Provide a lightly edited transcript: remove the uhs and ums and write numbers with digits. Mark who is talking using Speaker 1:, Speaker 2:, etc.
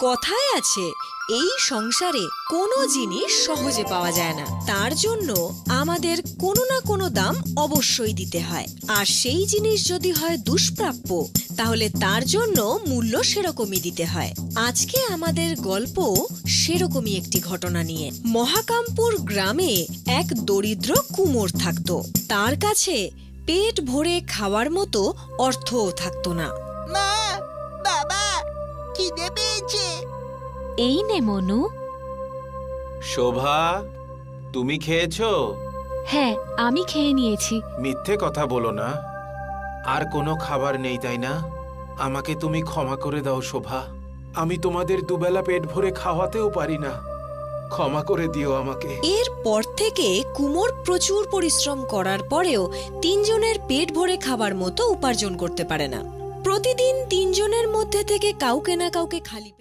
Speaker 1: কথায় আছে, এই সংসারে কোনো জিনিস সহজে পাওয়া যায় না। তার জন্য আমাদের কোনো না কোনো দাম অবশ্যই দিতে হয়। আর সেই জিনিস যদি হয় দুষ্প্রাপ্য, তাহলে তার জন্য মূল্য সেরকমই দিতে হয়। আজকে আমাদের গল্প সেরকমই একটি ঘটনা নিয়ে। মহাকামপুর গ্রামে এক দরিদ্র কুমোর থাকতো। তার কাছে পেট ভরে খাওয়ার মতো অর্থও থাকতো না।
Speaker 2: মা, বাবা, খিদে পেয়েছে।
Speaker 3: এই নে মনু।
Speaker 4: শোভা, তুমি খেয়েছো?
Speaker 3: হ্যাঁ, আমি খেয়ে নিয়েছি।
Speaker 4: মিথ্যে কথা বলো না। আর কোনো খাবার নেই, তাই না? আমাকে তুমি ক্ষমা করে দাও শোভা। আমি তোমাদের দুবেলা পেট ভরে খাওয়াতেও পারি না। ক্ষমা করে দিও আমাকে।
Speaker 1: এরপর থেকে কুমোর প্রচুর পরিশ্রম করার পরেও তিনজনের পেট ভরে খাবার মতো উপার্জন করতে পারে না। প্রতিদিন তিনজনের মধ্যে থেকে কাউকে না কাউকে খালি পেটে